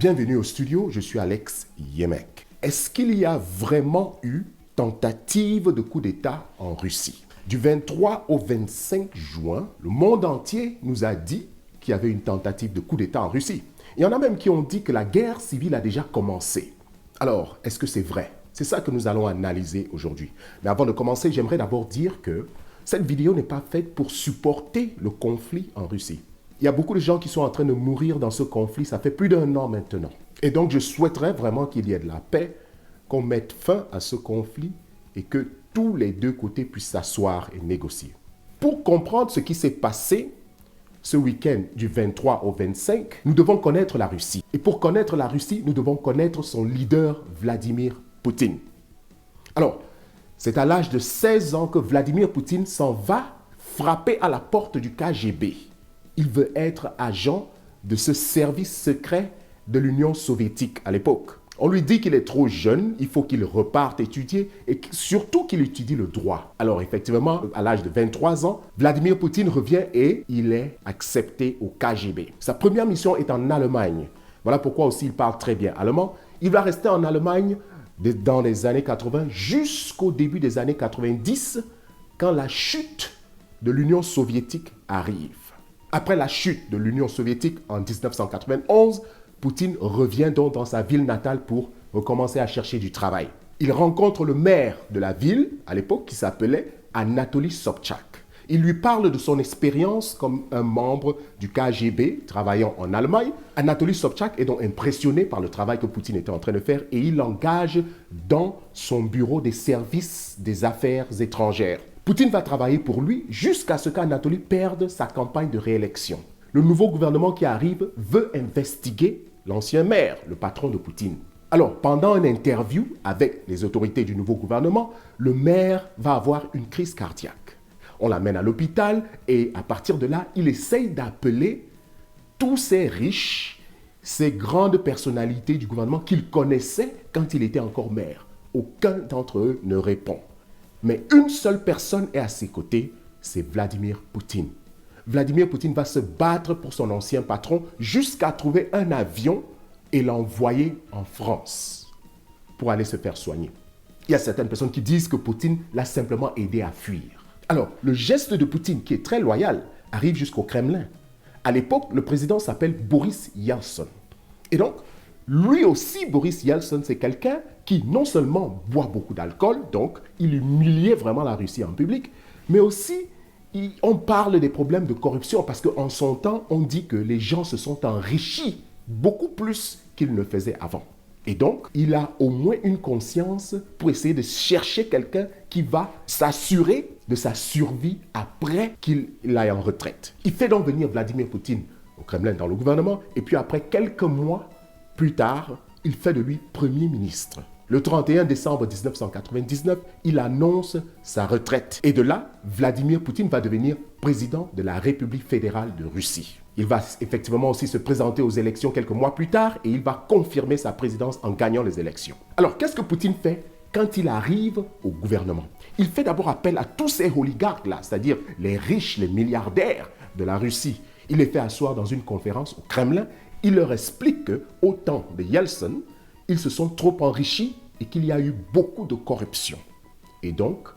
Bienvenue au studio, je suis Alex Yemek. Est-ce qu'il y a vraiment eu tentative de coup d'État en Russie? Du 23 au 25 juin, le monde entier nous a dit qu'il y avait une tentative de coup d'État en Russie. Il y en a même qui ont dit que la guerre civile a déjà commencé. Alors, est-ce que c'est vrai? C'est ça que nous allons analyser aujourd'hui. Mais avant de commencer, j'aimerais d'abord dire que cette vidéo n'est pas faite pour supporter le conflit en Russie. Il y a beaucoup de gens qui sont en train de mourir dans ce conflit, ça fait plus d'1 an maintenant. Et donc je souhaiterais vraiment qu'il y ait de la paix, qu'on mette fin à ce conflit et que tous les deux côtés puissent s'asseoir et négocier. Pour comprendre ce qui s'est passé ce week-end du 23 au 25, nous devons connaître la Russie. Et pour connaître la Russie, nous devons connaître son leader Vladimir Poutine. Alors, c'est à l'âge de 16 ans que Vladimir Poutine s'en va frapper à la porte du KGB. Il veut être agent de ce service secret de l'Union soviétique à l'époque. On lui dit qu'il est trop jeune, il faut qu'il reparte étudier et surtout qu'il étudie le droit. Alors effectivement, à l'âge de 23 ans, Vladimir Poutine revient et il est accepté au KGB. Sa première mission est en Allemagne. Voilà pourquoi aussi il parle très bien allemand. Il va rester en Allemagne dans les années 80 jusqu'au début des années 90 quand la chute de l'Union soviétique arrive. Après la chute de l'Union soviétique en 1991, Poutine revient donc dans sa ville natale pour recommencer à chercher du travail. Il rencontre le maire de la ville, à l'époque, qui s'appelait Anatoly Sobchak. Il lui parle de son expérience comme un membre du KGB travaillant en Allemagne. Anatoly Sobchak est donc impressionné par le travail que Poutine était en train de faire et il l'engage dans son bureau des services des affaires étrangères. Poutine va travailler pour lui jusqu'à ce qu'Anatoly perde sa campagne de réélection. Le nouveau gouvernement qui arrive veut investiguer l'ancien maire, le patron de Poutine. Alors, pendant une interview avec les autorités du nouveau gouvernement, le maire va avoir une crise cardiaque. On l'amène à l'hôpital et à partir de là, il essaye d'appeler tous ces riches, ces grandes personnalités du gouvernement qu'il connaissait quand il était encore maire. Aucun d'entre eux ne répond. Mais une seule personne est à ses côtés, c'est Vladimir Poutine. Vladimir Poutine va se battre pour son ancien patron jusqu'à trouver un avion et l'envoyer en France pour aller se faire soigner. Il y a certaines personnes qui disent que Poutine l'a simplement aidé à fuir. Alors, le geste de Poutine, qui est très loyal, arrive jusqu'au Kremlin. À l'époque, le président s'appelle Boris Yeltsin. Et donc, lui aussi, Boris Yeltsin, c'est quelqu'un qui non seulement boit beaucoup d'alcool, donc il humiliait vraiment la Russie en public, mais aussi on parle des problèmes de corruption parce qu'en son temps, on dit que les gens se sont enrichis beaucoup plus qu'ils ne faisaient avant. Et donc, il a au moins une conscience pour essayer de chercher quelqu'un qui va s'assurer de sa survie après qu'il aille en retraite. Il fait donc venir Vladimir Poutine au Kremlin dans le gouvernement et puis après quelques mois plus tard, il fait de lui Premier ministre. Le 31 décembre 1999, il annonce sa retraite. Et de là, Vladimir Poutine va devenir président de la République fédérale de Russie. Il va effectivement aussi se présenter aux élections quelques mois plus tard et il va confirmer sa présidence en gagnant les élections. Alors, qu'est-ce que Poutine fait quand il arrive au gouvernement? Il fait d'abord appel à tous ces oligarques-là, c'est-à-dire les riches, les milliardaires de la Russie. Il les fait asseoir dans une conférence au Kremlin. Il leur explique qu'au temps de Yeltsin, ils se sont trop enrichis et qu'il y a eu beaucoup de corruption. Et donc,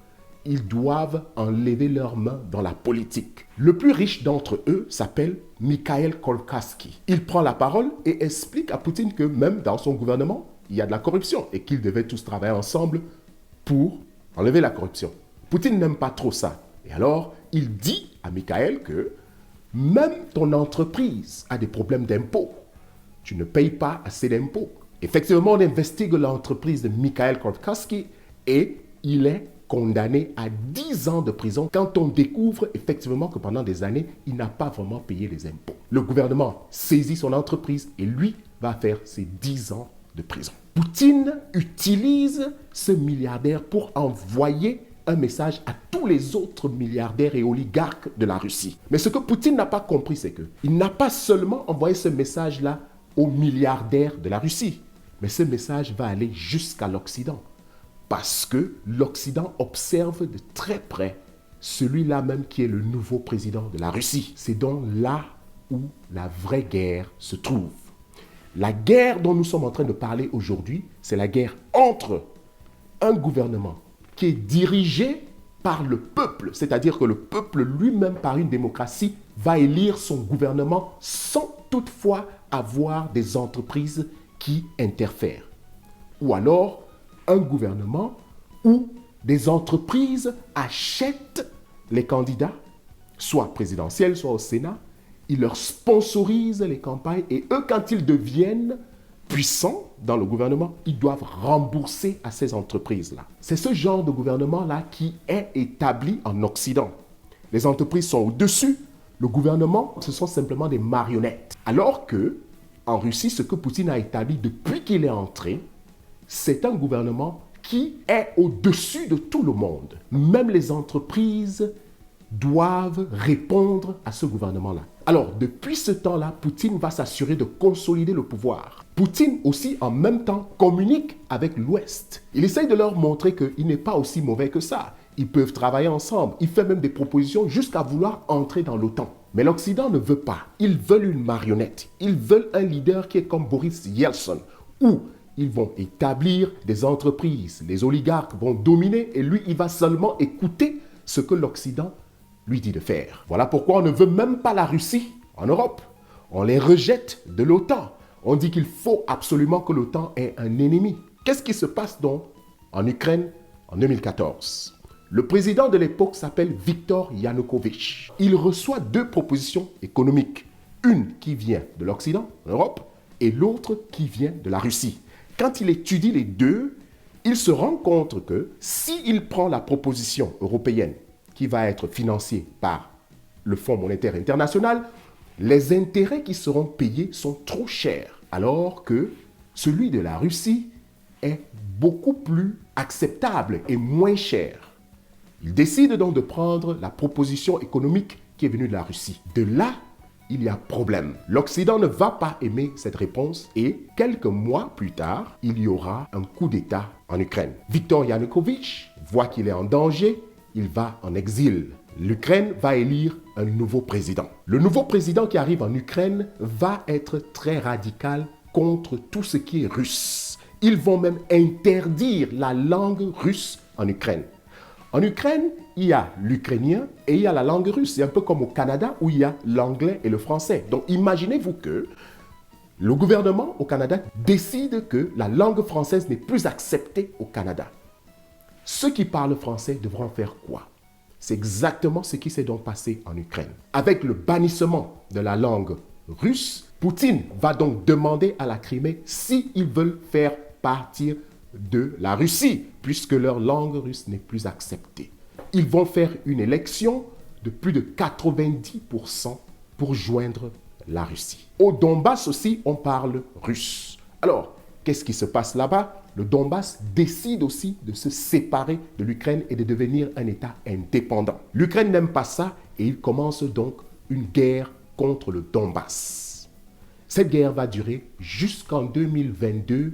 ils doivent enlever leurs mains dans la politique. Le plus riche d'entre eux s'appelle Mikhail Khodorkovsky. Il prend la parole et explique à Poutine que même dans son gouvernement, il y a de la corruption et qu'ils devaient tous travailler ensemble pour enlever la corruption. Poutine n'aime pas trop ça. Et alors, il dit à Mikhail que même ton entreprise a des problèmes d'impôts. Tu ne payes pas assez d'impôts. Effectivement, on investigue l'entreprise de Mikhail Khodorkovsky et il est condamné à 10 ans de prison quand on découvre effectivement que pendant des années, il n'a pas vraiment payé les impôts. Le gouvernement saisit son entreprise et lui va faire ses 10 ans de prison. Poutine utilise ce milliardaire pour envoyer un message à tous les autres milliardaires et oligarques de la Russie. Mais ce que Poutine n'a pas compris, c'est qu'il n'a pas seulement envoyé ce message-là aux milliardaires de la Russie, mais ce message va aller jusqu'à l'Occident. Parce que l'Occident observe de très près celui-là même qui est le nouveau président de la Russie. C'est donc là où la vraie guerre se trouve. La guerre dont nous sommes en train de parler aujourd'hui, c'est la guerre entre un gouvernement qui est dirigé par le peuple, c'est-à-dire que le peuple lui-même, par une démocratie, va élire son gouvernement sans toutefois avoir des entreprises qui interfèrent. Ou alors, un gouvernement où des entreprises achètent les candidats, soit présidentiels, soit au Sénat, ils leur sponsorisent les campagnes et eux, quand ils deviennent puissants dans le gouvernement, ils doivent rembourser à ces entreprises-là. C'est ce genre de gouvernement-là qui est établi en Occident. Les entreprises sont au-dessus, le gouvernement, ce sont simplement des marionnettes. Alors que, en Russie, ce que Poutine a établi depuis qu'il est entré, c'est un gouvernement qui est au-dessus de tout le monde. Même les entreprises doivent répondre à ce gouvernement-là. Alors, depuis ce temps-là, Poutine va s'assurer de consolider le pouvoir. Poutine aussi, en même temps, communique avec l'Ouest. Il essaye de leur montrer qu'il n'est pas aussi mauvais que ça. Ils peuvent travailler ensemble. Il fait même des propositions jusqu'à vouloir entrer dans l'OTAN. Mais l'Occident ne veut pas. Ils veulent une marionnette. Ils veulent un leader qui est comme Boris Yeltsin, où ils vont établir des entreprises. Les oligarques vont dominer et lui, il va seulement écouter ce que l'Occident lui dit de faire. Voilà pourquoi on ne veut même pas la Russie en Europe. On les rejette de l'OTAN. On dit qu'il faut absolument que l'OTAN ait un ennemi. Qu'est-ce qui se passe donc en Ukraine en 2014? Le président de l'époque s'appelle Viktor Yanukovych. Il reçoit deux propositions économiques. Une qui vient de l'Occident, en Europe, et l'autre qui vient de la Russie. Quand il étudie les deux, il se rend compte que s'il prend la proposition européenne qui va être financée par le Fonds monétaire international, les intérêts qui seront payés sont trop chers, alors que celui de la Russie est beaucoup plus acceptable et moins cher. Il décide donc de prendre la proposition économique qui est venue de la Russie. De là, il y a problème. L'Occident ne va pas aimer cette réponse et quelques mois plus tard, il y aura un coup d'État en Ukraine. Viktor Yanukovych voit qu'il est en danger, il va en exil. L'Ukraine va élire un nouveau président. Le nouveau président qui arrive en Ukraine va être très radical contre tout ce qui est russe. Ils vont même interdire la langue russe en Ukraine. En Ukraine, il y a l'ukrainien et il y a la langue russe. C'est un peu comme au Canada où il y a l'anglais et le français. Donc imaginez-vous que le gouvernement au Canada décide que la langue française n'est plus acceptée au Canada. Ceux qui parlent français devront faire quoi? C'est exactement ce qui s'est donc passé en Ukraine. Avec le bannissement de la langue russe, Poutine va donc demander à la Crimée s'ils veulent faire partir de la Russie, puisque leur langue russe n'est plus acceptée. Ils vont faire une élection de plus de 90% pour joindre la Russie. Au Donbass aussi, on parle russe. Alors, qu'est-ce qui se passe là-bas? Le Donbass décide aussi de se séparer de l'Ukraine et de devenir un État indépendant. L'Ukraine n'aime pas ça et il commence donc une guerre contre le Donbass. Cette guerre va durer jusqu'en 2022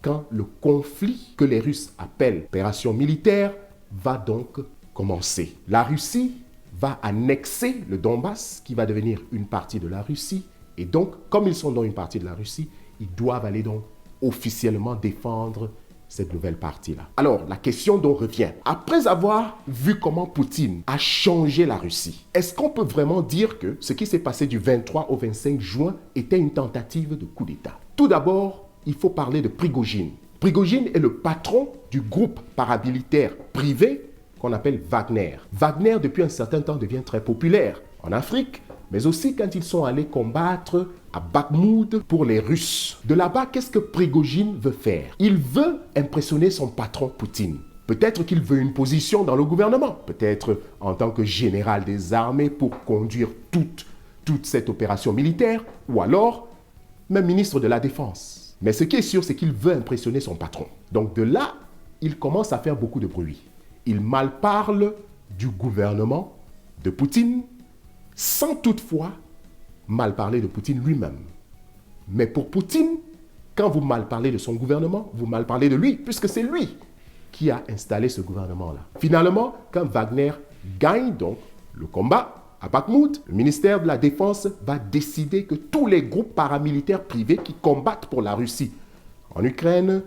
quand le conflit que les Russes appellent opération militaire va donc commencer. La Russie va annexer le Donbass qui va devenir une partie de la Russie et donc comme ils sont dans une partie de la Russie, ils doivent aller donc officiellement défendre cette nouvelle partie-là. Alors, la question donc revient. Après avoir vu comment Poutine a changé la Russie, est-ce qu'on peut vraiment dire que ce qui s'est passé du 23 au 25 juin était une tentative de coup d'État? Tout d'abord, il faut parler de Prigojine. Prigojine est le patron du groupe paramilitaire privé qu'on appelle Wagner. Wagner, depuis un certain temps, devient très populaire en Afrique, mais aussi quand ils sont allés combattre à Bakhmout pour les Russes. De là-bas, qu'est-ce que Prigojine veut faire? Il veut impressionner son patron Poutine. Peut-être qu'il veut une position dans le gouvernement, peut-être en tant que général des armées pour conduire toute cette opération militaire, ou alors même ministre de la Défense. Mais ce qui est sûr, c'est qu'il veut impressionner son patron. Donc de là, il commence à faire beaucoup de bruit. Il malparle du gouvernement de Poutine, sans toutefois mal parler de Poutine lui-même. Mais pour Poutine, quand vous mal parlez de son gouvernement, vous mal parlez de lui, puisque c'est lui qui a installé ce gouvernement-là. Finalement, quand Wagner gagne donc le combat, À Bakhmout, le ministère de la Défense va décider que tous les groupes paramilitaires privés qui combattent pour la Russie en Ukraine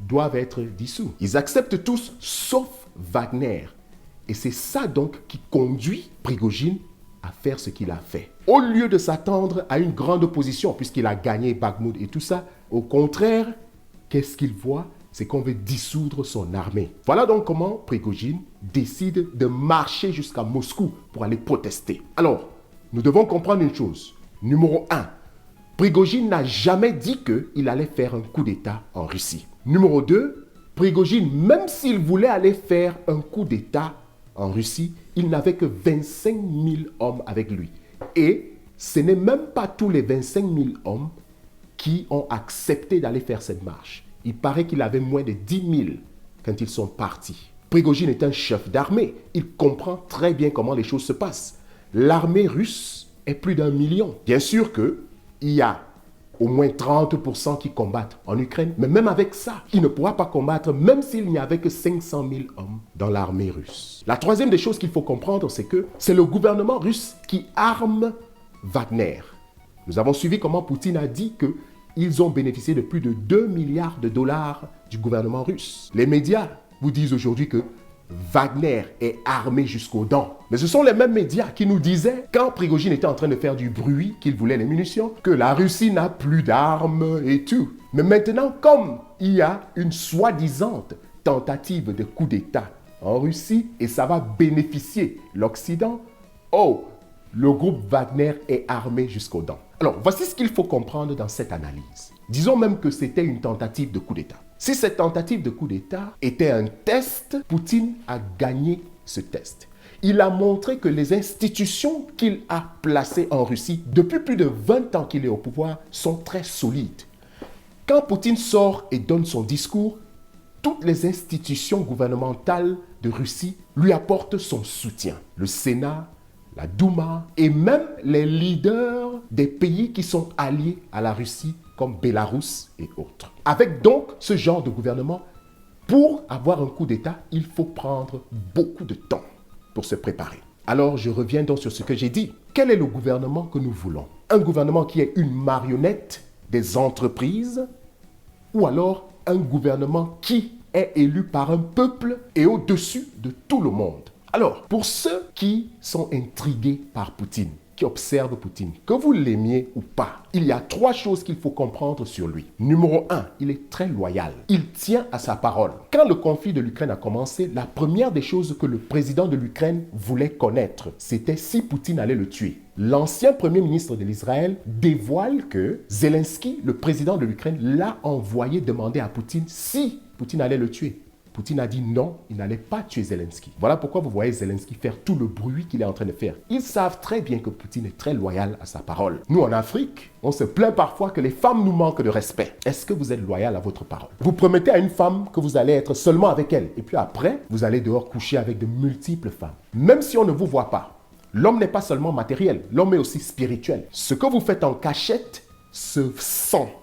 doivent être dissous. Ils acceptent tous, sauf Wagner. Et c'est ça donc qui conduit Prigojine à faire ce qu'il a fait. Au lieu de s'attendre à une grande opposition, puisqu'il a gagné Bakhmout et tout ça, au contraire, qu'est-ce qu'il voit? C'est qu'on veut dissoudre son armée. Voilà donc comment Prigojine décide de marcher jusqu'à Moscou pour aller protester. Alors, nous devons comprendre une chose. Numéro 1, Prigojine n'a jamais dit qu'il allait faire un coup d'État en Russie. Numéro 2, Prigojine, même s'il voulait aller faire un coup d'État en Russie, il n'avait que 25 000 hommes avec lui. Et ce n'est même pas tous les 25 000 hommes qui ont accepté d'aller faire cette marche. Il paraît qu'il avait moins de 10 000 quand ils sont partis. Prigojine est un chef d'armée. Il comprend très bien comment les choses se passent. L'armée russe est plus d'1 million. Bien sûr qu'il y a au moins 30% qui combattent en Ukraine. Mais même avec ça, il ne pourra pas combattre, même s'il n'y avait que 500 000 hommes dans l'armée russe. La troisième des choses qu'il faut comprendre, c'est que c'est le gouvernement russe qui arme Wagner. Nous avons suivi comment Poutine a dit qu'ils ont bénéficié de plus de 2 milliards de dollars du gouvernement russe. Les médias vous disent aujourd'hui que Wagner est armé jusqu'aux dents. Mais ce sont les mêmes médias qui nous disaient, quand Prigojine était en train de faire du bruit, qu'il voulait les munitions, que la Russie n'a plus d'armes et tout. Mais maintenant, comme il y a une soi-disant tentative de coup d'État en Russie, et ça va bénéficier l'Occident, le groupe Wagner est armé jusqu'aux dents. Alors, voici ce qu'il faut comprendre dans cette analyse. Disons même que c'était une tentative de coup d'État. Si cette tentative de coup d'État était un test, Poutine a gagné ce test. Il a montré que les institutions qu'il a placées en Russie, depuis plus de 20 ans qu'il est au pouvoir, sont très solides. Quand Poutine sort et donne son discours, toutes les institutions gouvernementales de Russie lui apportent son soutien. Le Sénat, la Douma et même les leaders des pays qui sont alliés à la Russie comme Bélarus et autres. Avec donc ce genre de gouvernement, pour avoir un coup d'État, il faut prendre beaucoup de temps pour se préparer. Alors je reviens donc sur ce que j'ai dit. Quel est le gouvernement que nous voulons? Un gouvernement qui est une marionnette des entreprises ou alors un gouvernement qui est élu par un peuple et au-dessus de tout le monde? Alors, pour ceux qui sont intrigués par Poutine, qui observent Poutine, que vous l'aimiez ou pas, il y a 3 choses qu'il faut comprendre sur lui. Numéro 1, il est très loyal. Il tient à sa parole. Quand le conflit de l'Ukraine a commencé, la première des choses que le président de l'Ukraine voulait connaître, c'était si Poutine allait le tuer. L'ancien premier ministre de l'Israël dévoile que Zelensky, le président de l'Ukraine, l'a envoyé demander à Poutine si Poutine allait le tuer. Poutine a dit non, il n'allait pas tuer Zelensky. Voilà pourquoi vous voyez Zelensky faire tout le bruit qu'il est en train de faire. Ils savent très bien que Poutine est très loyal à sa parole. Nous, en Afrique, on se plaint parfois que les femmes nous manquent de respect. Est-ce que vous êtes loyal à votre parole? Vous promettez à une femme que vous allez être seulement avec elle. Et puis après, vous allez dehors coucher avec de multiples femmes. Même si on ne vous voit pas. L'homme n'est pas seulement matériel, l'homme est aussi spirituel. Ce que vous faites en cachette se sent.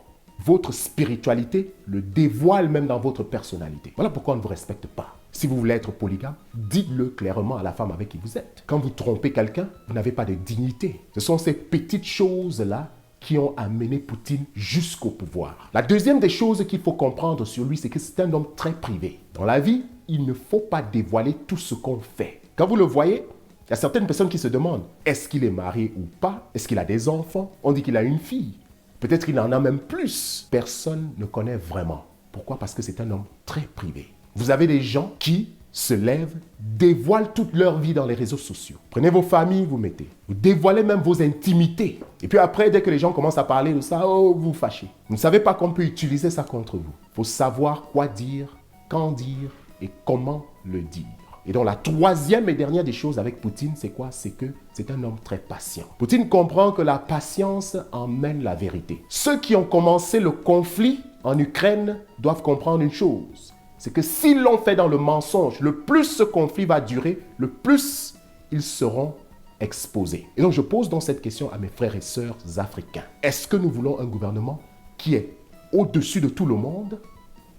Votre spiritualité le dévoile même dans votre personnalité. Voilà pourquoi on ne vous respecte pas. Si vous voulez être polygame, dites-le clairement à la femme avec qui vous êtes. Quand vous trompez quelqu'un, vous n'avez pas de dignité. Ce sont ces petites choses-là qui ont amené Poutine jusqu'au pouvoir. La deuxième des choses qu'il faut comprendre sur lui, c'est que c'est un homme très privé. Dans la vie, il ne faut pas dévoiler tout ce qu'on fait. Quand vous le voyez, il y a certaines personnes qui se demandent, est-ce qu'il est marié ou pas? Est-ce qu'il a des enfants? On dit qu'il a une fille. Peut-être qu'il en a même plus. Personne ne connaît vraiment. Pourquoi? Parce que c'est un homme très privé. Vous avez des gens qui se lèvent, dévoilent toute leur vie dans les réseaux sociaux. Prenez vos familles, vous mettez. Vous dévoilez même vos intimités. Et puis après, dès que les gens commencent à parler de ça, vous vous fâchez. Vous ne savez pas qu'on peut utiliser ça contre vous. Il faut savoir quoi dire, quand dire et comment le dire. Et donc la troisième et dernière des choses avec Poutine, c'est quoi? C'est que c'est un homme très patient. Poutine comprend que la patience emmène la vérité. Ceux qui ont commencé le conflit en Ukraine doivent comprendre une chose. C'est que s'ils l'ont fait dans le mensonge, le plus ce conflit va durer, le plus ils seront exposés. Et donc je pose donc cette question à mes frères et sœurs africains. Est-ce que nous voulons un gouvernement qui est au-dessus de tout le monde,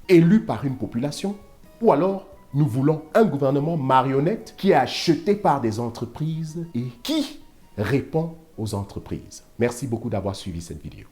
élu par une population, ou alors nous voulons un gouvernement marionnette qui est acheté par des entreprises et qui répond aux entreprises. Merci beaucoup d'avoir suivi cette vidéo.